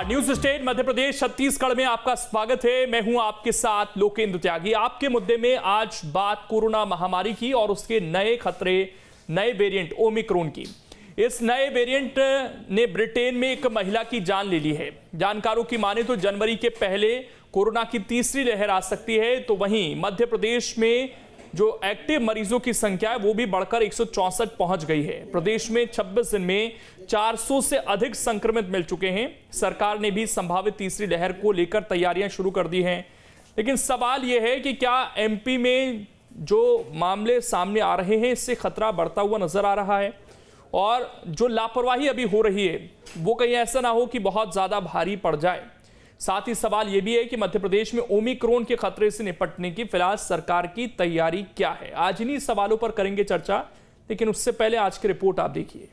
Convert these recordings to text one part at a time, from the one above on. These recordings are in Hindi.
न्यूज स्टेट मध्य प्रदेश छत्तीसगढ़ में आपका स्वागत है। मैं हूं आपके साथ लोकेंद्र त्यागी। आपके मुद्दे में आज बात कोरोना महामारी की और उसके नए खतरे, नए वेरिएंट ओमिक्रॉन की। इस नए वेरिएंट ने ब्रिटेन में एक महिला की जान ले ली है। जानकारों की माने तो जनवरी के पहले कोरोना की तीसरी लहर आ सकती है। तो वहीं मध्य प्रदेश में जो एक्टिव मरीजों की संख्या है वो भी बढ़कर 164 पहुंच गई है। प्रदेश में 26 दिन में 400 से अधिक संक्रमित मिल चुके हैं। सरकार ने भी संभावित तीसरी लहर को लेकर तैयारियां शुरू कर दी हैं। लेकिन सवाल यह है कि क्या एमपी में जो मामले सामने आ रहे हैं इससे खतरा बढ़ता हुआ नजर आ रहा है, और जो लापरवाही अभी हो रही है वो कहीं ऐसा ना हो कि बहुत ज्यादा भारी पड़ जाए। साथ ही सवाल यह भी है कि मध्य प्रदेश में ओमिक्रॉन के खतरे से निपटने की फिलहाल सरकार की तैयारी क्या है। आज इन्हीं सवालों पर करेंगे चर्चा, लेकिन उससे पहले आज की रिपोर्ट आप देखिए।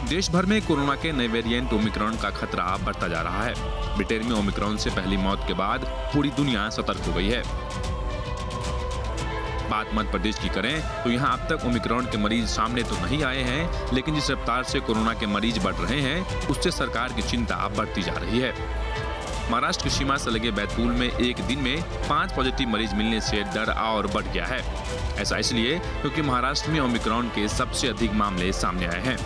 देश भर में कोरोना के नए वेरिएंट ओमिक्रॉन का खतरा बढ़ता जा रहा है। ब्रिटेन में ओमिक्रॉन से पहली मौत के बाद पूरी दुनिया सतर्क हो गई है। बात मध्य प्रदेश की करें तो यहाँ अब तक ओमिक्रॉन के मरीज सामने तो नहीं आए हैं, लेकिन जिस रफ्तार से कोरोना के मरीज बढ़ रहे हैं उससे सरकार की चिंता बढ़ती जा रही है। महाराष्ट्र की सीमा से लगे बैतूल में एक दिन में 5 पॉजिटिव मरीज मिलने से डर और बढ़ गया है। ऐसा इसलिए क्योंकि महाराष्ट्र में ओमिक्रॉन के सबसे अधिक मामले सामने आए हैं।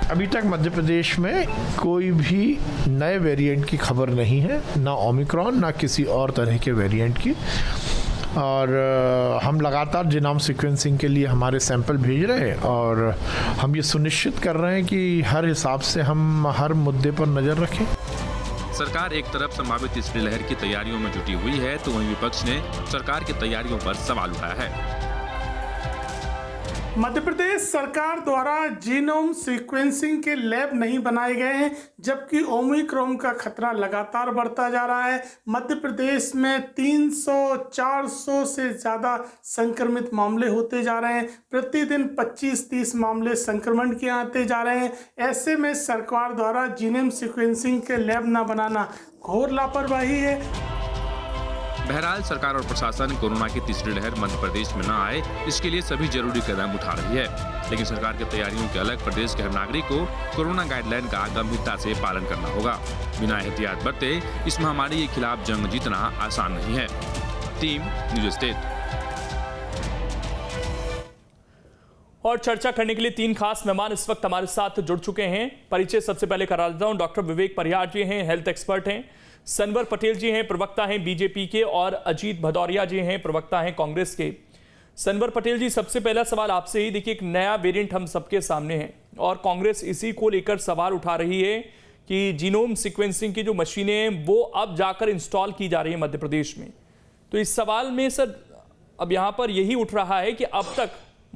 अभी तक मध्य प्रदेश में कोई भी नए वेरिएंट की खबर नहीं है, ना ओमिक्रॉन ना किसी और तरह के वेरिएंट की। और हम लगातार जीनोम सीक्वेंसिंग के लिए हमारे सैंपल भेज रहे हैं और हम ये सुनिश्चित कर रहे हैं कि हर हिसाब से हम हर मुद्दे पर नज़र रखें। सरकार एक तरफ संभावित तीसरी लहर की तैयारियों में जुटी हुई है, तो वहीं विपक्ष ने सरकार की तैयारियों पर सवाल उठाया है। मध्य प्रदेश सरकार द्वारा जीनोम सीक्वेंसिंग के लैब नहीं बनाए गए हैं, जबकि ओमिक्रॉन का खतरा लगातार बढ़ता जा रहा है। मध्य प्रदेश में 300-400 से ज़्यादा संक्रमित मामले होते जा रहे हैं। प्रतिदिन 25-30 मामले संक्रमण के आते जा रहे हैं। ऐसे में सरकार द्वारा जीनोम सीक्वेंसिंग के लैब न बनाना घोर लापरवाही है। बहरहाल सरकार और प्रशासन कोरोना की तीसरी लहर मध्य प्रदेश में न आए, इसके लिए सभी जरूरी कदम उठा रही है। लेकिन सरकार की तैयारियों के अलग प्रदेश के हर नागरिक को कोरोना गाइडलाइन का गंभीरता से पालन करना होगा। बिना एहतियात बरते इस महामारी के खिलाफ जंग जीतना आसान नहीं है। Team news state. और चर्चा करने के लिए 3 खास मेहमान इस वक्त हमारे साथ जुड़ चुके हैं। परिचय सबसे पहले करा देता हूं। डॉक्टर विवेक परिहार जी हैं, हेल्थ एक्सपर्ट हैं। सनवर पटेल जी हैं, प्रवक्ता हैं बीजेपी के। और अजीत भदौरिया जी हैं, प्रवक्ता हैं कांग्रेस के। सनवर पटेल जी, सबसे पहला सवाल आपसे ही। देखिए, एक नया वेरिएंट हम सबके सामने है और कांग्रेस इसी को लेकर सवाल उठा रही है कि जीनोम सीक्वेंसिंग की जो मशीनें हैं वो अब जाकर इंस्टॉल की जा रही है मध्य प्रदेश में। तो इस सवाल में सर अब यहाँ पर यही उठ रहा है कि अब तक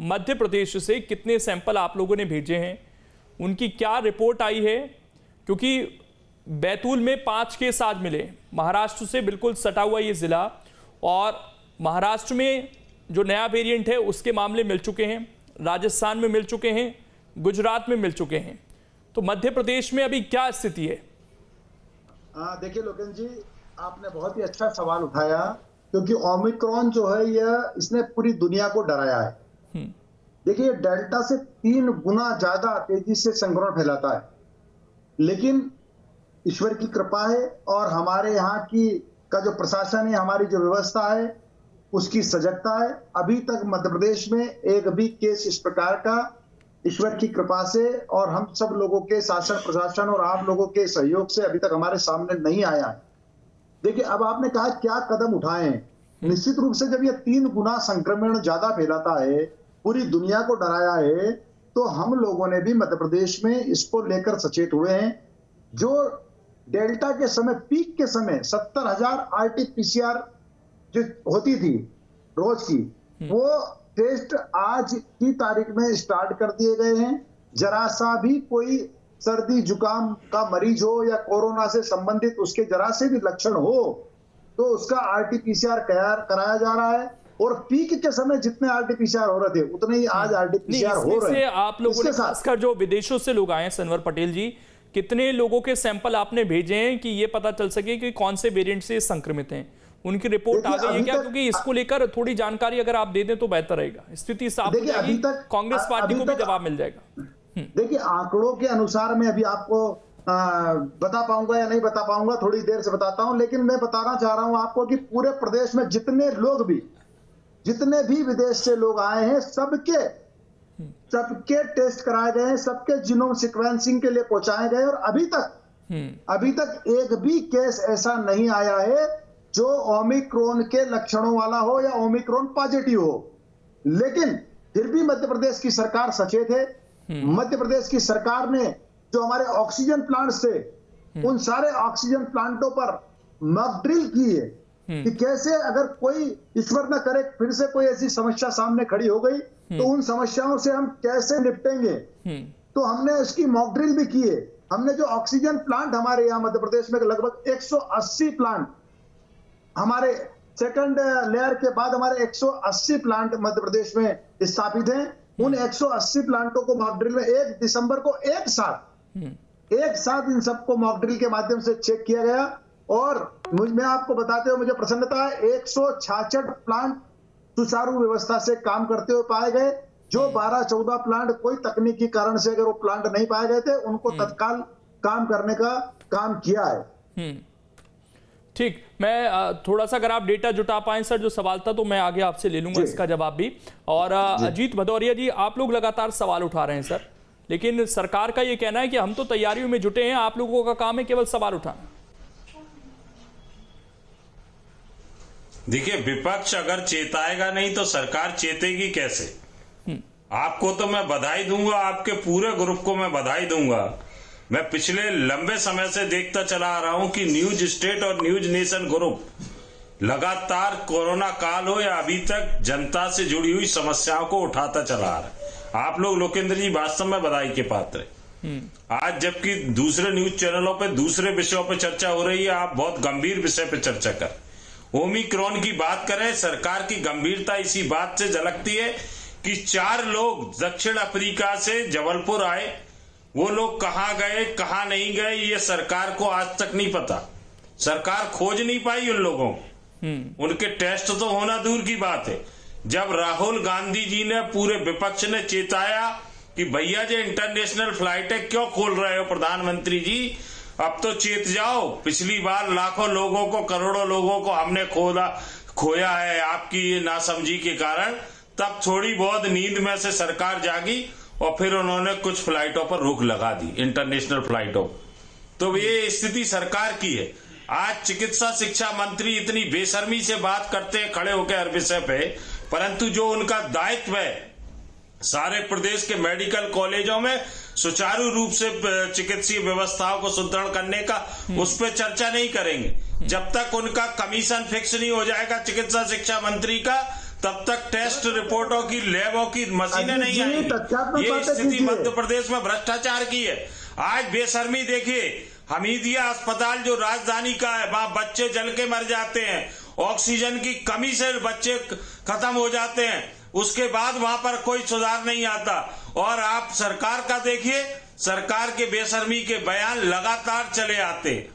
मध्य प्रदेश से कितने सैंपल आप लोगों ने भेजे हैं, उनकी क्या रिपोर्ट आई है? क्योंकि बैतूल में 5 केस आज मिले, महाराष्ट्र से बिल्कुल सटा हुआ ये जिला, और महाराष्ट्र में जो नया वेरिएंट है उसके मामले मिल चुके हैं, राजस्थान में मिल चुके हैं, गुजरात में मिल चुके हैं। तो मध्य प्रदेश में अभी क्या स्थिति है? देखिए लोकेंद्र जी, आपने बहुत ही अच्छा सवाल उठाया, क्योंकि ओमिक्रॉन जो है इसने पूरी दुनिया को डराया है। देखिए, डेल्टा से 3 गुना ज्यादा तेजी से संक्रमण फैलाता है, लेकिन ईश्वर की कृपा है और हमारे यहाँ का जो प्रशासन है, हमारी जो व्यवस्था है, उसकी सजगता है। अभी तक मध्य प्रदेश में एक भी केस इस प्रकार का ईश्वर की कृपा से और हम सब लोगों के शासन प्रशासन और आप लोगों के सहयोग से अभी तक हमारे सामने नहीं आया है। देखिए, अब आपने कहा क्या कदम उठाए हैं। निश्चित रूप से जब ये 3 गुना संक्रमण ज्यादा फैलाता है, पूरी दुनिया को डराया है, तो हम लोगों ने भी मध्य प्रदेश में इसको लेकर सचेत हुए हैं। जो डेल्टा के समय, पीक के समय 70,000 RT-PCR जो होती थी रोज की, वो टेस्ट आज की तारीख में स्टार्ट कर दिए गए हैं। जरा सा भी कोई सर्दी जुकाम का मरीज हो या कोरोना से संबंधित उसके जरा से भी लक्षण हो तो उसका RT-PCR कराया जा रहा है। और पीक के समय जितने RT-PCR हो रहे थे उतने ही आज RT-PCR हो रहे हैं। आप लोगों ने खासकर जो विदेशों से लोग आए हैं, सनवर पटेल जी, कितने लोगों के सैंपल आपने भेजे हैं कि ये पता चल सके कि कौन से वेरिएंट से संक्रमित हैं? उनकी रिपोर्ट आ देखिए, गई है अभी क्या? तक- क्योंकि इसको लेकर थोड़ी जानकारी अगर आप दे दें तो बेहतर रहेगा, स्थिति साफ हो देखिए, जाएगी, अभी तक- कांग्रेस पार्टी अभी को भी तक- जवाब मिल जाएगा। देखिए, आंकड़ों के अनुसार मैं अभी आपको बता पाऊंगा या नहीं बता पाऊंगा, थोड़ी देर से बताता हूं, लेकिन मैं बताना चाह रहा हूं आपको कि पूरे प्रदेश में जितने भी विदेश से लोग आए हैं, सबके टेस्ट कराए गए हैं, सबके जीनोम सीक्वेंसिंग के लिए पहुंचाए गए, और अभी तक एक भी केस ऐसा नहीं आया है जो ओमिक्रॉन के लक्षणों वाला हो या ओमिक्रॉन पॉजिटिव हो। लेकिन फिर भी मध्य प्रदेश की सरकार सचेत है। मध्य प्रदेश की सरकार ने जो हमारे ऑक्सीजन प्लांट्स थे, उन सारे ऑक्सीजन प्लांटों पर मॉक ड्रिल की है कि कैसे अगर कोई ईश्वर न करे फिर से कोई ऐसी समस्या सामने खड़ी हो गई तो उन समस्याओं से हम कैसे निपटेंगे। तो हमने उसकी मॉक ड्रिल भी की है। हमने जो ऑक्सीजन प्लांट हमारे यहाँ मध्य प्रदेश में लगभग 180 प्लांट, हमारे सेकंड लेयर के बाद हमारे 180 प्लांट मध्य प्रदेश में स्थापित हैं। उन 180 प्लांटों को मॉक ड्रिल में 1 दिसंबर को एक साथ इन सबको मॉक ड्रिल के माध्यम से चेक किया गया, और मैं आपको बताते हुए मुझे प्रसन्नता है 166 प्लांट सुचारू व्यवस्था से काम करते हुए पाए गए। जो 12-14 प्लांट कोई तकनीकी कारण से अगर वो प्लांट नहीं पाए गए थे, उनको तत्काल काम करने का काम किया है। ठीक, मैं थोड़ा सा अगर आप डेटा जुटा पाएं सर, जो सवाल था तो मैं आगे आपसे ले लूंगा इसका जवाब भी। और अजीत भदौरिया जी, आप लोग लगातार सवाल उठा रहे हैं सर, लेकिन सरकार का ये कहना है कि हम तो तैयारियों में जुटे हैं, आप लोगों का काम है केवल सवाल उठाना। देखिए, विपक्ष अगर चेताएगा नहीं तो सरकार चेतेगी कैसे? आपको तो मैं बधाई दूंगा, आपके पूरे ग्रुप को मैं बधाई दूंगा। मैं पिछले लंबे समय से देखता चला आ रहा हूं कि न्यूज स्टेट और न्यूज नेशन ग्रुप लगातार कोरोना काल हो या अभी तक जनता से जुड़ी हुई समस्याओं को उठाता चला आ रहा है। आप लोग लोकेंद्र जी वास्तव में बधाई के पात्र हैं। आज जबकि दूसरे न्यूज चैनलों पे दूसरे विषयों पे चर्चा हो रही है, आप बहुत गंभीर विषय पे चर्चा कर ओमिक्रॉन की बात करें। सरकार की गंभीरता इसी बात से झलकती है कि 4 लोग दक्षिण अफ्रीका से जबलपुर आए, वो लोग कहां गए कहां नहीं गए ये सरकार को आज तक नहीं पता। सरकार खोज नहीं पाई उन लोगों को। उनके टेस्ट तो होना दूर की बात है। जब राहुल गांधी जी ने, पूरे विपक्ष ने चेताया कि भैया जी इंटरनेशनल फ्लाइटें क्यों खोल रहे हो प्रधानमंत्री जी, अब तो चेत जाओ। पिछली बार लाखों लोगों को, करोड़ों लोगों को हमने खोया है आपकी ये नासमझी के कारण। तब थोड़ी बहुत नींद में से सरकार जागी और फिर उन्होंने कुछ फ्लाइटों पर रोक लगा दी, इंटरनेशनल फ्लाइटों। तो ये स्थिति सरकार की है। आज चिकित्सा शिक्षा मंत्री इतनी बेशर्मी से बात करते हैं खड़े होकर हर विषय पे, परंतु जो उनका दायित्व है सारे प्रदेश के मेडिकल कॉलेजों में सुचारू रूप से चिकित्सीय व्यवस्थाओं को सुदृढ़ करने का, उस पर चर्चा नहीं करेंगे। जब तक उनका कमीशन फिक्स नहीं हो जाएगा चिकित्सा शिक्षा मंत्री का, तब तक टेस्ट रिपोर्टों की, लैबों की मशीनें नहीं आएंगी। ये स्थिति मध्य प्रदेश में भ्रष्टाचार की है। आज बेशर्मी देखिए, हमीदिया अस्पताल जो राजधानी का है, वहां बच्चे जल के मर जाते हैं, ऑक्सीजन की कमी से बच्चे खत्म हो जाते हैं, उसके बाद वहां पर कोई सुधार नहीं आता। और आप सरकार का देखिए, सरकार के बेशर्मी के बयान लगातार चले आते।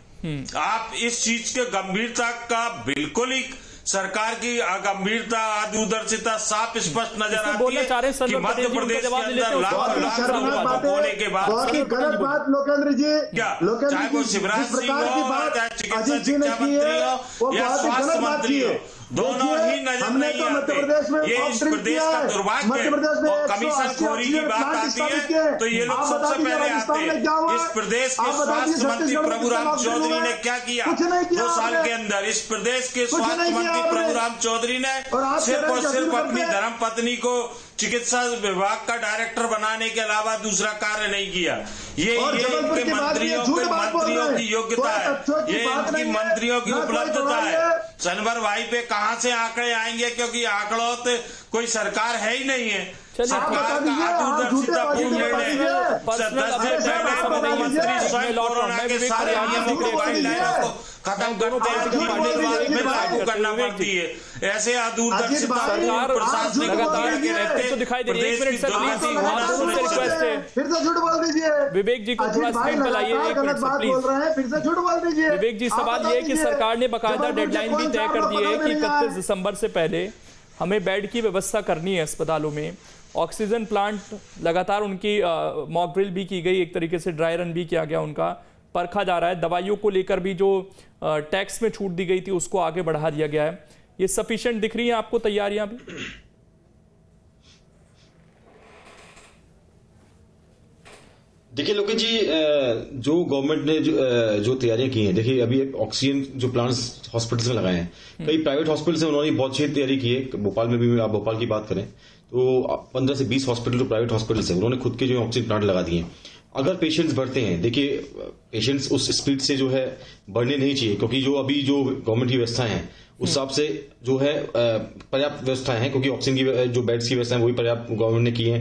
आप इस चीज के गंभीरता का बिल्कुल ही, सरकार की गंभीरता, दूरदर्शिता साफ स्पष्ट नजर आती है कि मध्य प्रदेश के अंदर लाख लोग होने के बाद बहुत ही गलत बात लोकेंद्र जी, चाहे वो शिवराज सिंह हो, चाहे चिकित्सा शिक्षा मंत्री हो या स्वास्थ्य मंत्री हो, दोनों ही नजर नहीं आते। ये इस प्रदेश का दुर्भाग्य है। और कमीशन खोरी की बात आती है तो ये लोग सबसे पहले आते हैं। इस प्रदेश के स्वास्थ्य मंत्री प्रभुराम चौधरी ने क्या किया 2 साल के अंदर? इस प्रदेश के स्वास्थ्य मंत्री प्रभुराम चौधरी ने सिर्फ और सिर्फ अपनी धर्मपत्नी को चिकित्सा विभाग का डायरेक्टर बनाने के अलावा दूसरा कार्य नहीं किया। ये इनके मंत्रियों की योग्यता है, ये इनकी मंत्रियों की उपलब्धता है। सनवर भाई पे कहां से आंकड़े आएंगे, क्योंकि आंकड़ों कोई सरकार है ही नहीं है। चलिए, आप बता सरकार दीजिए, का आप झूठे दूरदर्शितापूर्ण बाजी निर्णय दीजिए। है। पर्सनल दस अपडेट दिन है, पहले मैं मुख्यमंत्री स्वयं लौट रहा हूं। कोरोना मैं के विवेक सारे परिहार नियमों को, से गाइडलाइंस को खत्म करते हैं, दोनों पार्टी के बाद में बात लागू करते करना हुए पड़ती है। ऐसे दूरदर्शिता सरकार प्रशासनिक लगातार प्रक्रिया के तो दिखाई दे रही है। एक मिनट सर, प्रदेश की प्लीज, आप दोनों से रिक्वेस्ट है, फिर से झूठ बोल दीजिए। विवेक जी को अजीत थोड़ा भाई स्क्रीन पे लाइए। लगातार एक मिनट गलत सर, बात प्लीज। बोल रहे हैं, फिर से झूठ बोल दीजिए। विवेक जी, आप सवाल बता ये है कि दीजिए। सरकार ने बाकायदा जबलपुर डेडलाइन भी चेक तय पॉइंट कर दी है कि नहीं 31 आए। दिसंबर से पहले हमें बेड की व्यवस्था करनी है अस्पतालों में। ऑक्सीजन प्लांट लगातार उनकी मॉक ड्रिल भी की गई, एक तरीके से ड्राई रन भी किया गया, उनका परखा जा रहा है। दवाइयों को लेकर भी जो टैक्स में छूट दी गई थी उसको आगे बढ़ा दिया गया है। ये सफिशिएंट दिख रही है आपको तैयारियां भी? देखिए लोकेश जी, जो गवर्नमेंट ने जो तैयारियां की हैं, देखिए अभी ऑक्सीजन जो प्लांट्स हॉस्पिटल्स में लगाए हैं, कई प्राइवेट हॉस्पिटल्स हैं, उन्होंने बहुत अच्छी तैयारी की है। भोपाल में भी, आप भोपाल की बात करें तो 15 से 20 हॉस्पिटल जो प्राइवेट हॉस्पिटल्स हैं, उन्होंने खुद के जो ऑक्सीजन प्लांट लगा दिए हैं। अगर पेशेंट्स बढ़ते हैं, देखिए पेशेंट्स उस स्पीड से जो है बढ़ने नहीं चाहिए, क्योंकि जो अभी जो गवर्नमेंट की व्यवस्थाएं हैं उस हिसाब से जो है पर्याप्त व्यवस्थाएं हैं, क्योंकि ऑक्सीजन की जो बेड्स की व्यवस्था है वही पर्याप्त गवर्नमेंट ने की है।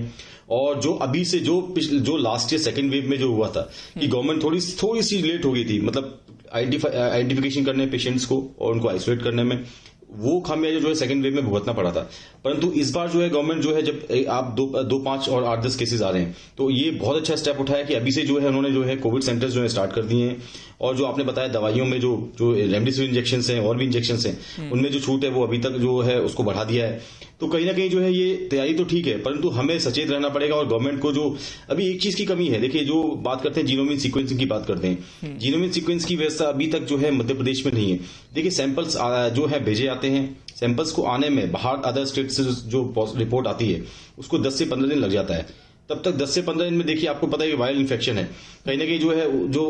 और जो अभी से जो लास्ट ईयर सेकेंड वेव में जो हुआ था कि गवर्नमेंट थोड़ी सी लेट हो गई थी, मतलब आइडेंटिफिकेशन करने पेशेंट्स को और उनको आइसोलेट करने में, वो खामियाजा जो है सेकंड वेव में भुगतना पड़ा था। परंतु इस बार जो है गवर्नमेंट जो है, जब आप 2, 5 और 8, 10 केसेस आ रहे हैं, तो ये बहुत अच्छा स्टेप उठाया कि अभी से जो है उन्होंने जो है कोविड सेंटर्स जो है स्टार्ट कर दिए हैं। और जो आपने बताया दवाइयों में जो रेमडेसिविर इंजेक्शन हैं और भी इंजेक्शन हैं, उनमें जो छूट है वो अभी तक जो है उसको बढ़ा दिया है। तो कहीं ना कहीं जो है ये तैयारी तो ठीक है, परंतु हमें सचेत रहना पड़ेगा। और गवर्नमेंट को जो अभी एक चीज की कमी है, देखिए जो बात करते हैं जीनोमिक सीक्वेंसिंग की बात करते हैं, जीनोमिक सीक्वेंस की व्यवस्था अभी तक जो है मध्य प्रदेश में नहीं है। देखिए सैंपल्स जो है भेजे जाते हैं, सैंपल्स को आने में बाहर अदर स्टेट से जो रिपोर्ट आती है उसको 10 से 15 दिन लग जाता है। तब तक 10 से 15 दिन में देखिए आपको पता है कि वायरल इन्फेक्शन है, कहीं ना कहीं जो है जो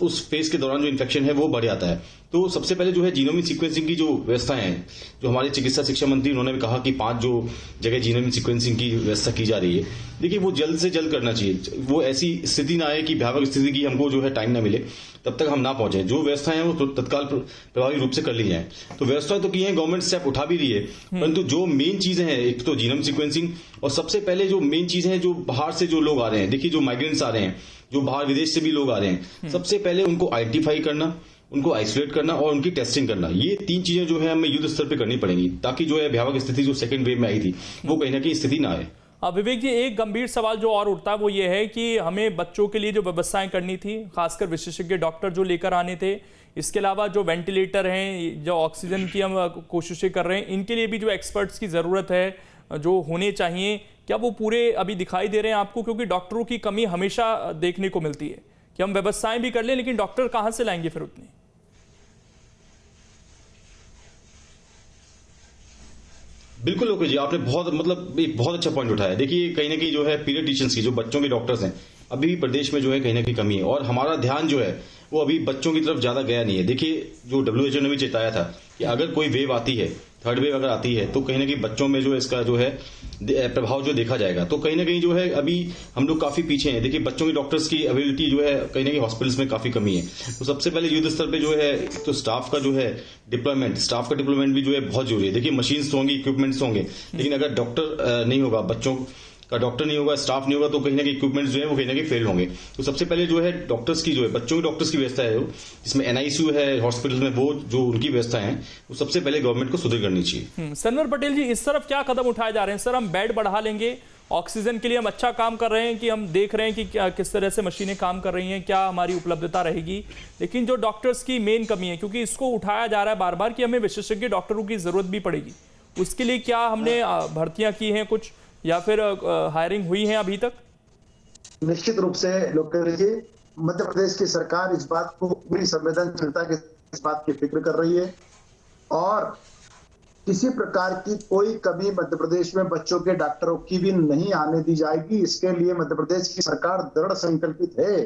उस फेज के दौरान जो इन्फेक्शन है वो बढ़ जाता है। तो सबसे पहले जो है जीनोमिक सीक्वेंसिंग की जो व्यवस्थाएं हैं, जो हमारे चिकित्सा शिक्षा मंत्री उन्होंने भी कहा कि 5 जो जगह जीनोमिक सीक्वेंसिंग की व्यवस्था की जा रही है, देखिए वो जल्द से जल्द करना चाहिए। वो ऐसी स्थिति ना आए कि भयावह स्थिति की हमको जो है टाइम ना मिले, तब तक हम ना पहुंचे। जो व्यवस्थाएं हैं वो तत्काल प्रभावी रूप से कर ली जाए। तो व्यवस्था तो की है, गवर्नमेंट स्टेप उठा भी रही है, परंतु जो मेन चीजें हैं, एक तो जीनोम सीक्वेंसिंग, और सबसे पहले जो मेन चीजें हैं, जो बाहर से जो लोग आ रहे हैं, देखिए जो माइग्रेंट्स आ रहे हैं, जो बाहर विदेश से भी लोग आ रहे हैं, सबसे पहले उनको आइडेंटिफाई करना, उनको आइसोलेट करना और उनकी टेस्टिंग करना, ये 3 चीजें जो है हमें युद्ध स्तर पर करनी पड़ेंगी, ताकि जो है भयावह स्थिति जो सेकंड वेव में आई थी वो कहीं ना कहीं स्थिति ना आए। विवेक जी, एक गंभीर सवाल जो और उठता है वो ये है कि हमें बच्चों के लिए जो व्यवस्थाएं करनी थी, खासकर विशेषज्ञ डॉक्टर जो लेकर आने थे, इसके अलावा जो वेंटिलेटर हैं, जो ऑक्सीजन की हम कोशिशें कर रहे हैं, इनके लिए भी जो एक्सपर्ट्स की ज़रूरत है, जो होने चाहिए, क्या वो पूरे अभी दिखाई दे रहे हैं आपको? क्योंकि डॉक्टरों की कमी हमेशा देखने को मिलती है कि हम व्यवस्थाएं भी कर लें, लेकिन डॉक्टर कहाँ से लाएंगे फिर उतने? बिल्कुल लोकेश जी, आपने एक बहुत अच्छा पॉइंट उठाया। देखिए कहीं ना कहीं जो है पीडियाट्रिशियंस की, जो बच्चों के डॉक्टर्स हैं, अभी प्रदेश में जो है कहीं ना कहीं कमी है, और हमारा ध्यान जो है वो अभी बच्चों की तरफ ज्यादा गया नहीं है। देखिए जो WHO ने भी चेताया था कि अगर कोई वेव आती है, थर्ड वेव अगर आती है, तो कहीं ना कहीं बच्चों में जो इसका जो है प्रभाव जो देखा जाएगा। तो कहीं ना कहीं जो है अभी हम लोग काफी पीछे हैं। देखिए बच्चों के डॉक्टर्स की अवेलेबिलिटी जो है कहीं ना कहीं हॉस्पिटल्स में काफी कमी है। तो सबसे पहले युद्ध स्तर पे जो है तो स्टाफ का डिप्लॉयमेंट भी जो है बहुत जरूरी है। देखिए मशीन्स तो होंगी, इक्विपमेंट्स होंगे, लेकिन अगर डॉक्टर नहीं होगा, बच्चों का डॉक्टर नहीं होगा, स्टाफ नहीं होगा, तो कहीं ना कहीं इक्विपमेंट्स जो है वो कहीं ना कहीं फेल होंगे। तो सबसे पहले जो है डॉक्टर्स की, जो है बच्चों के डॉक्टर्स की व्यवस्था है, जिसमें NICU है हॉस्पिटल में, वो जो उनकी व्यवस्था है वो सबसे पहले गवर्नमेंट को सुदृढ़ करनी चाहिए। सनवर पटेल जी, इस तरफ क्या कदम उठाए जा रहे हैं? सर, हम बेड बढ़ा लेंगे, ऑक्सीजन के लिए हम अच्छा काम कर रहे हैं कि हम देख रहे हैं कि क्या किस तरह से मशीनें काम कर रही हैं, क्या हमारी उपलब्धता रहेगी, लेकिन जो डॉक्टर्स की मेन कमी है, क्योंकि इसको उठाया जा रहा है बार बार कि हमें विशेषज्ञ डॉक्टरों की जरूरत भी पड़ेगी, उसके लिए क्या हमने भर्तियां की हैं कुछ, या फिर हायरिंग हुई है अभी तक? निश्चित रूप से लोकेश जी, मध्य प्रदेश की सरकार इस बात को पूरी संवेदनशीलता के इस बात की फिक्र कर रही है, और किसी प्रकार की कोई कमी मध्य प्रदेश में बच्चों के डॉक्टरों की भी नहीं आने दी जाएगी। इसके लिए मध्य प्रदेश की सरकार दृढ़ संकल्पित है।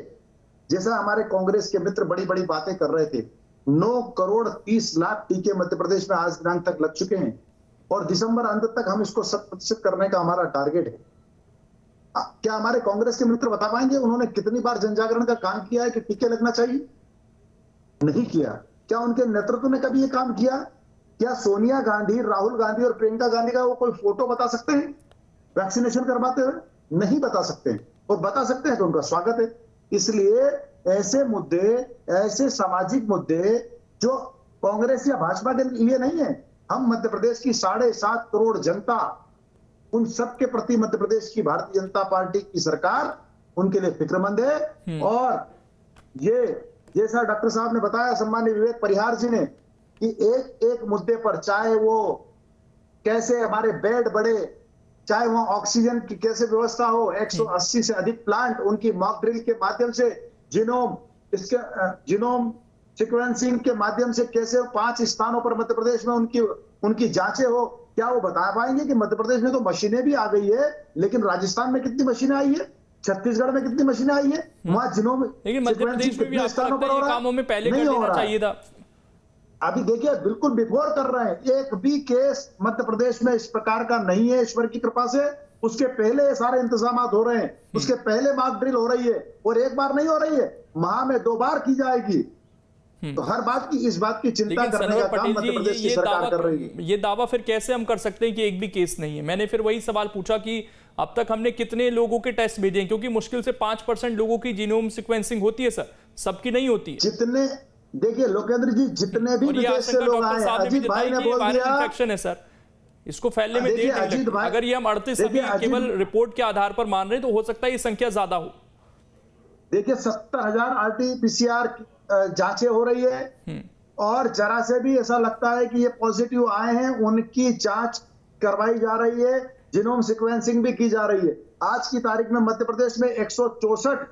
जैसा हमारे कांग्रेस के मित्र बड़ी बड़ी बातें कर रहे थे, 9 करोड़ 30 लाख टीके मध्य प्रदेश में आज दिनांक तक लग चुके हैं, और दिसंबर अंत तक हम इसको 100% करने का हमारा टारगेट है। क्या हमारे कांग्रेस के मित्र बता पाएंगे उन्होंने कितनी बार जनजागरण का काम किया है कि टीके लगना चाहिए? नहीं किया। क्या उनके नेतृत्व ने कभी ये काम किया? क्या सोनिया गांधी, राहुल गांधी और प्रियंका गांधी का वो कोई फोटो बता सकते हैं? वैक्सीनेशन करवाते हुए? नहीं बता सकते हैं, और बता सकते हैं तो उनका स्वागत है। इसलिए ऐसे मुद्दे, ऐसे सामाजिक मुद्दे जो कांग्रेस या भाजपा के लिए नहीं है, हम मध्य प्रदेश की 7.5 करोड़ जनता, उन सबके प्रति मध्य प्रदेश की भारतीय जनता पार्टी की सरकार उनके लिए फिक्रमंद है। और ये जैसा डॉक्टर साहब ने बताया, सम्माननीय विवेक परिहार जी ने, कि एक एक मुद्दे पर, चाहे वो कैसे हमारे बेड बढ़े, चाहे वहां ऑक्सीजन की कैसे व्यवस्था हो, 180 से अधिक प्लांट उनकी मॉक ड्रिल के माध्यम से, जीनोम सीक्वेंसिंग के माध्यम से कैसे 5 स्थानों पर मध्य प्रदेश में उनकी जांचें हो। क्या वो बता पाएंगे कि मध्य प्रदेश में तो मशीनें भी आ गई है, लेकिन राजस्थान में कितनी मशीनें आई है, छत्तीसगढ़ में कितनी मशीनें आई है, वहां जीनोम, लेकिन मध्य प्रदेश में भी आपको लगता है ये कामों में पहले कर लेना चाहिए था? अभी देखिए, बिल्कुल बिफोर कर रहे हैं। एक भी केस मध्य प्रदेश में इस प्रकार का नहीं है, ईश्वर की कृपा से। उसके पहले ये सारे इंतजाम हो रहे हैं, उसके पहले मॉक ड्रिल हो रही है, और एक बार नहीं हो रही है, माह में 2 बार की जाएगी। तो हर बात की, इस बात की चिंता करने का काम मध्य प्रदेश की सरकार कर रही है। ये दावा फिर कैसे हम कर सकते हैं कि एक भी केस नहीं है? मैंने फिर वही सवाल पूछा कि अब तक हमने कितने लोगों के टेस्ट भेजे हैं, क्योंकि मुश्किल से 5% लोगों की जीनोम सीक्वेंसिंग होती है सर, सबकी नहीं होती है। जितने, देखिए लोकेंद्र जी, जितने भी विदेश से लोग आए, अजीत भाई ने बोल दिया इन्फेक्शन है सर, इसको फैलने में देर नहीं लगती। अगर ये हम 38 केवल रिपोर्ट के आधार पर मान रहे हैं तो हो सकता है ये संख्या ज्यादा हो। देखिए 70,000 RT-PCR जांचें हो रही है, और जरा से भी ऐसा लगता है कि ये पॉजिटिव आए हैं, उनकी जांच करवाई जा रही है, जीनोम सीक्वेंसिंग भी की जा रही है। आज की तारीख में मध्य प्रदेश में 164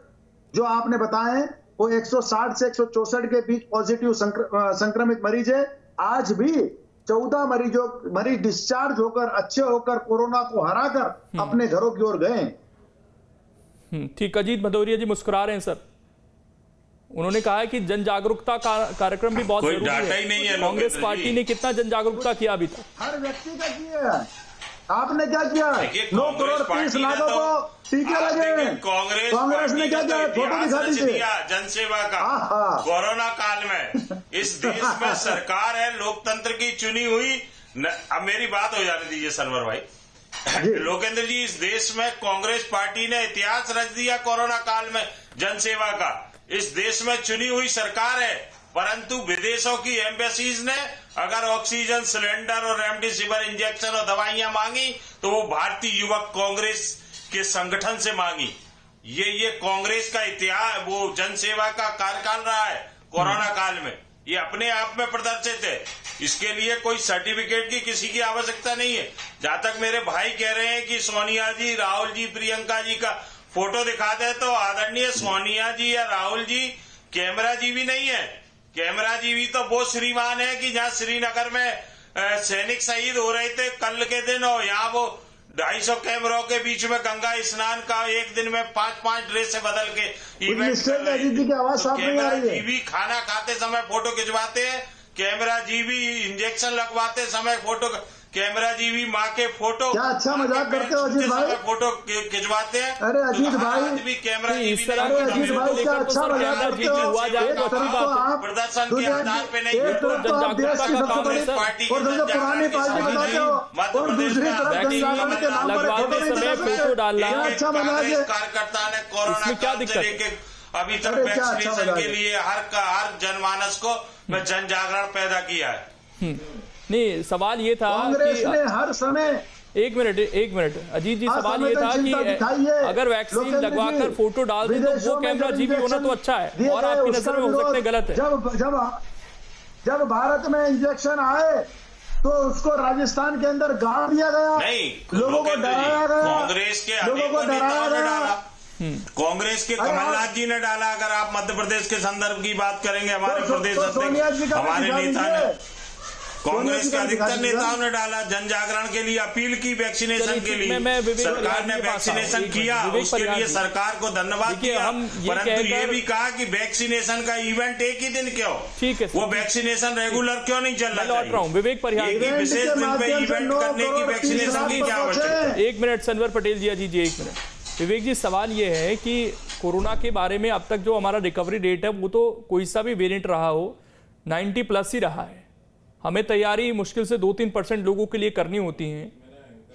जो आपने बताए हैं, वो 160 से 164 के बीच पॉजिटिव संक्रमित मरीज है। आज भी 14 मरीज डिस्चार्ज होकर, अच्छे होकर, कोरोना को हराकर अपने घरों की ओर गए। ठीक, अजीत भदौरिया जी मुस्कुरा रहे हैं सर। उन्होंने कहा है कि जन जागरूकता कार्यक्रम भी बहुत जरूरी है। कांग्रेस पार्टी ने कितना जन जागरूकता किया अभी तक? हर व्यक्ति का किया है। आपने क्या किया? 9 करोड़ 30 लाखों को टीके लगे। कांग्रेस ने क्या किया? फोटो दिखा दीजिए जनसेवा का। कोरोना काल में इस देश में सरकार है लोकतंत्र की चुनी हुई। अब मेरी बात हो जाने दीजिए सरवर भाई। लोकेंद्र जी, इस देश में कांग्रेस पार्टी ने इतिहास रच दिया कोरोना काल में जनसेवा का। इस देश में चुनी हुई सरकार है, परंतु विदेशों की एम्बेसीज ने अगर ऑक्सीजन सिलेंडर और रेमडेसिविर इंजेक्शन और दवाइयां मांगी तो वो भारतीय युवक कांग्रेस के संगठन से मांगी। ये कांग्रेस का इतिहास, वो जनसेवा का कार्यकाल रहा है कोरोना काल में। ये अपने आप में प्रदर्शित है। इसके लिए कोई सर्टिफिकेट की किसी की आवश्यकता नहीं है। जहां तक मेरे भाई कह रहे हैं कि सोनिया जी, राहुल जी, प्रियंका जी का फोटो दिखा दे, तो आदरणीय सोनिया जी या राहुल जी कैमरा जी भी नहीं है। कैमरा जी भी तो वो श्रीमान है कि जहां श्रीनगर में सैनिक शहीद हो रहे थे कल के दिन, और यहाँ वो 250 कैमरों के बीच में गंगा स्नान का एक दिन में 5-5 ड्रेस से बदल के इवेंट कर रहे हैं। कैमरा जी भी खाना खाते समय फोटो खिंचवाते हैं, कैमरा जी भी इंजेक्शन लगवाते समय फोटो, कैमरा जी भी माँ के फोटो, क्या अच्छा मजाक करते हो अजीत भाई? फोटो खिंचवाते हैं। अरे अजीत भाई, भी कैमरा जी इस तरह की अजीत भाई क्या अच्छा मजाक करते हो? हुआ जाए तो अच्छी बात है। प्रदर्शन के आधार पे नहीं, एक तरफ तो आप देश की सबसे बड़ी पार्टी और दूसरी पुरानी पार्टी बताते हो, और दूसरी तरफ जनजागरण के नाम पर लगवाते समय फोटो डालना, क्या अच्छा मजाक है? कार्यकर्ता ने कोरोना क्या काल से दिक्कत? लेके अभी तक वैक्सीनेशन के लिए हर जनमानस को में जन जागरण पैदा किया है। नहीं, सवाल ये था कांग्रेस ने हर समय, एक मिनट अजीत जी, सवाल ये था कि अगर वैक्सीन लगवाकर फोटो डाल दें तो वो कैमरा जी भी होना तो अच्छा है, और आपकी नजर में हो सकते हैं गलत है। जब भारत में इंजेक्शन आए तो उसको राजस्थान के अंदर गाड़ दिया गया, नहीं, लोगों को डराया गया, कांग्रेस के लोगों को डराया गया। कांग्रेस के कमलनाथ जी ने डाला। अगर आप मध्य प्रदेश के संदर्भ की बात करेंगे, हमारे प्रदेश अध्यक्ष, हमारे नेता ने, कांग्रेस के अधिकतर नेताओं ने डाला जन जागरण के लिए, अपील की वैक्सीनेशन के लिए। सरकार ने वैक्सीनेशन किया, उसके लिए सरकार को धन्यवाद किया, परंतु ये भी कहा कि वैक्सीनेशन का इवेंट एक ही दिन क्यों, ठीक है, वो वैक्सीनेशन रेगुलर क्यों नहीं चल रहा है? विवेक परिहार, विशेष दिन पे इवेंट करने की वैक्सीनेशन की क्या आवश्यकता है? एक मिनट सनवर पटेल जी, अजीत जी, एक मिनट। विवेक जी, सवाल ये है कि कोरोना के बारे में अब तक जो हमारा रिकवरी रेट है वो तो कोई सा भी वेरिएंट रहा हो 90+ ही रहा है। हमें तैयारी मुश्किल से 2-3% लोगों के लिए करनी होती है,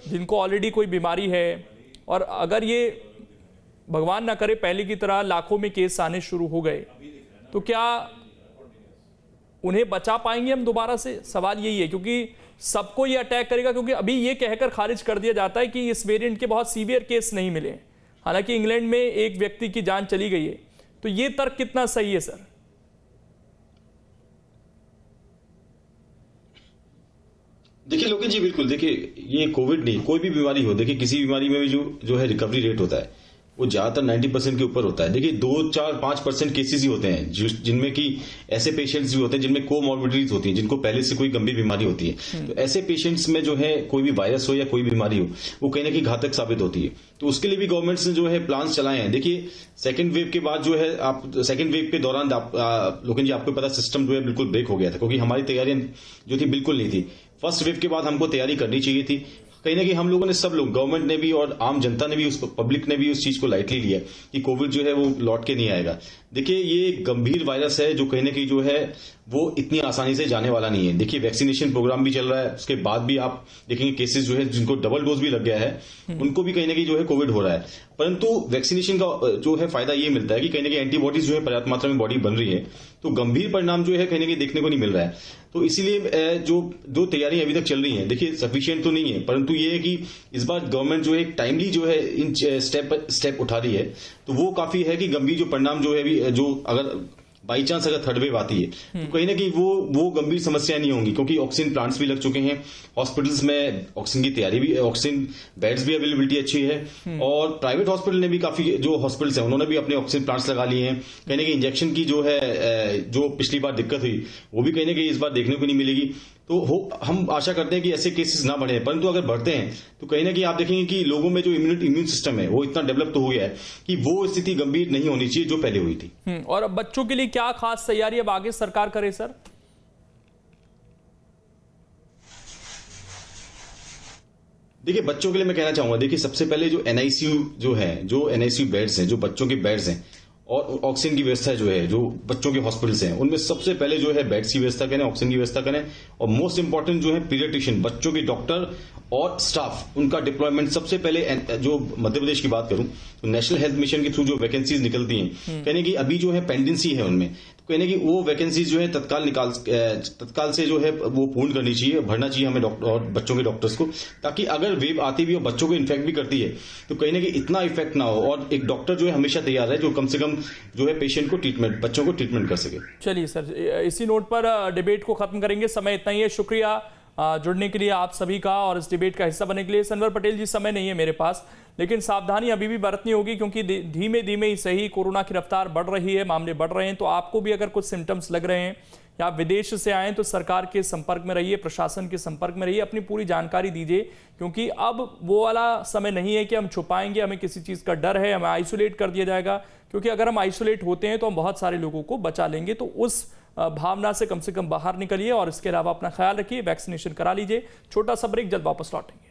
जिनको ऑलरेडी कोई बीमारी है, और अगर ये भगवान ना करे पहले की तरह लाखों में केस आने शुरू हो गए, तो क्या उन्हें बचा पाएंगे हम दोबारा से? सवाल यही है, क्योंकि सबको ये अटैक करेगा। क्योंकि अभी ये कहकर खारिज कर दिया जाता है कि इस वेरिएंट के बहुत सीवियर केस नहीं मिले, हालांकि इंग्लैंड में एक व्यक्ति की जान चली गई है। तो ये तर्क कितना सही है सर? देखिए लोकेश जी, बिल्कुल देखिए, ये कोविड नहीं, कोई भी बीमारी हो, देखिए किसी बीमारी में भी जो है रिकवरी रेट होता है वो ज्यादातर 90% के ऊपर होता है। देखिए 2-4-5% केसेस ही होते हैं जिनमें कि ऐसे पेशेंट्स भी होते हैं जिनमें कोमॉर्बिडिटीज होती हैं, जिनको पहले से कोई गंभीर बीमारी होती है। तो ऐसे पेशेंट्स में जो है कोई भी वायरस हो या कोई बीमारी हो, वो कहीं ना कहीं घातक साबित होती है। तो उसके लिए भी गवर्नमेंट्स ने जो है प्लान्स चलाए हैं। देखिए सेकंड वेव के बाद जो है, आप सेकंड वेव के दौरान लोकेश जी आपको पता सिस्टम जो है बिल्कुल ब्रेक हो गया था, क्योंकि हमारी तैयारियां जो थी बिल्कुल नहीं थी। फर्स्ट वेव के बाद हमको तैयारी करनी चाहिए थी। कहीं ना कहीं हम लोगों ने, सब लोग, गवर्नमेंट ने भी और आम जनता ने भी, पब्लिक ने भी उस चीज को लाइटली लिया कि कोविड जो है वो लौट के नहीं आएगा। देखिए ये गंभीर वायरस है जो कहीं ना कहीं जो है वो इतनी आसानी से जाने वाला नहीं है। देखिए वैक्सीनेशन प्रोग्राम भी चल रहा है, उसके बाद भी आप देखेंगे केसेस जो है जिनको डबल डोज भी लग गया है उनको भी कहीं ना कहीं जो है कोविड हो रहा है। परंतु वैक्सीनेशन का जो है फायदा ये मिलता है कि कहीं ना कहीं एंटीबॉडीज जो है पर्याप्त मात्रा में बॉडी बन रही है, तो गंभीर परिणाम जो है कहीं ना कहीं देखने को नहीं मिल रहा है। तो इसीलिए जो तैयारियां अभी तक चल रही हैं, देखिए सफिशिएंट तो नहीं है, परंतु ये है कि इस बार गवर्नमेंट जो है टाइमली जो है इन स्टेप उठा रही है, तो वो काफी है कि गंभीर जो परिणाम जो है जो अगर बाई चांस अगर थर्ड वेव आती है तो कहीं ना कहीं वो गंभीर समस्या नहीं होंगी, क्योंकि ऑक्सीजन प्लांट्स भी लग चुके हैं, हॉस्पिटल्स में ऑक्सीजन की तैयारी भी, ऑक्सीजन बेड्स भी अवेलेबिलिटी अच्छी है, और प्राइवेट हॉस्पिटल ने भी काफी, जो हॉस्पिटल्स हैं उन्होंने भी अपने ऑक्सीजन प्लांट्स लगा लिए हैं। कहीं ना कहीं इंजेक्शन की जो है जो पिछली बार दिक्कत हुई वो भी कहीं ना कहीं इस बार देखने को नहीं मिलेगी। तो हम आशा करते हैं कि ऐसे केसेस ना बढ़े, परंतु अगर बढ़ते हैं तो कहीं ना कहीं आप देखेंगे कि लोगों में जो इम्यून सिस्टम है वो इतना डेवलप तो हो गया है कि वो स्थिति गंभीर नहीं होनी चाहिए जो पहले हुई थी। और अब बच्चों के लिए क्या खास तैयारी अब आगे सरकार करे सर? देखिए बच्चों के लिए मैं कहना चाहूंगा, देखिए सबसे पहले जो एनआईसीयू जो है, जो एनआईसीयू बेड्स हैं, जो बच्चों के बेड्स हैं, और ऑक्सीजन की व्यवस्था जो है, जो बच्चों के हॉस्पिटल्स हैं उनमें सबसे पहले जो है बेड्स की व्यवस्था करें, ऑक्सीजन की व्यवस्था करें, और मोस्ट इंपॉर्टेंट जो है पीडियाट्रिशियन, बच्चों के डॉक्टर और स्टाफ, उनका डिप्लॉयमेंट सबसे पहले। जो मध्य प्रदेश की बात करूं तो नेशनल हेल्थ मिशन के थ्रू जो वैकेंसीज निकलती हैं, कहने की अभी जो है पेंडेंसी है उनमें, तो कहने की वो वैकेंसीज जो है तत्काल से जो है वो पूर्ण करनी चाहिए, भरना चाहिए हमें डॉक्टर और बच्चों के डॉक्टर्स को, ताकि अगर वेव आती भी और बच्चों को इन्फेक्ट भी करती है तो कहीं ना कहीं इतना इफेक्ट ना हो, और एक डॉक्टर जो है हमेशा तैयार है जो कम से कम जो है पेशेंट को ट्रीटमेंट, बच्चों को ट्रीटमेंट कर सके। चलिए सर, इसी नोट पर डिबेट को खत्म करेंगे, समय इतना ही है। शुक्रिया जुड़ने के लिए आप सभी का और इस डिबेट का हिस्सा बनने के लिए। सनवर पटेल जी, समय नहीं है मेरे पास, लेकिन सावधानी अभी भी बरतनी होगी, क्योंकि धीमे धीमे ही सही कोरोना की रफ्तार बढ़ रही है, मामले बढ़ रहे हैं। तो आपको भी अगर कुछ सिम्टम्स लग रहे हैं या आप विदेश से आए तो सरकार के संपर्क में रहिए, प्रशासन के संपर्क में रहिए, अपनी पूरी जानकारी दीजिए, क्योंकि अब वो वाला समय नहीं है कि हम छुपाएंगे, हमें किसी चीज़ का डर है, हमें आइसोलेट कर दिया जाएगा। क्योंकि अगर हम आइसोलेट होते हैं तो हम बहुत सारे लोगों को बचा लेंगे। तो उस भावना से कम बाहर निकलिए और इसके अलावा अपना ख्याल रखिए, वैक्सीनेशन करा लीजिए। छोटा सा ब्रेक, जल्द वापस लौटेंगे।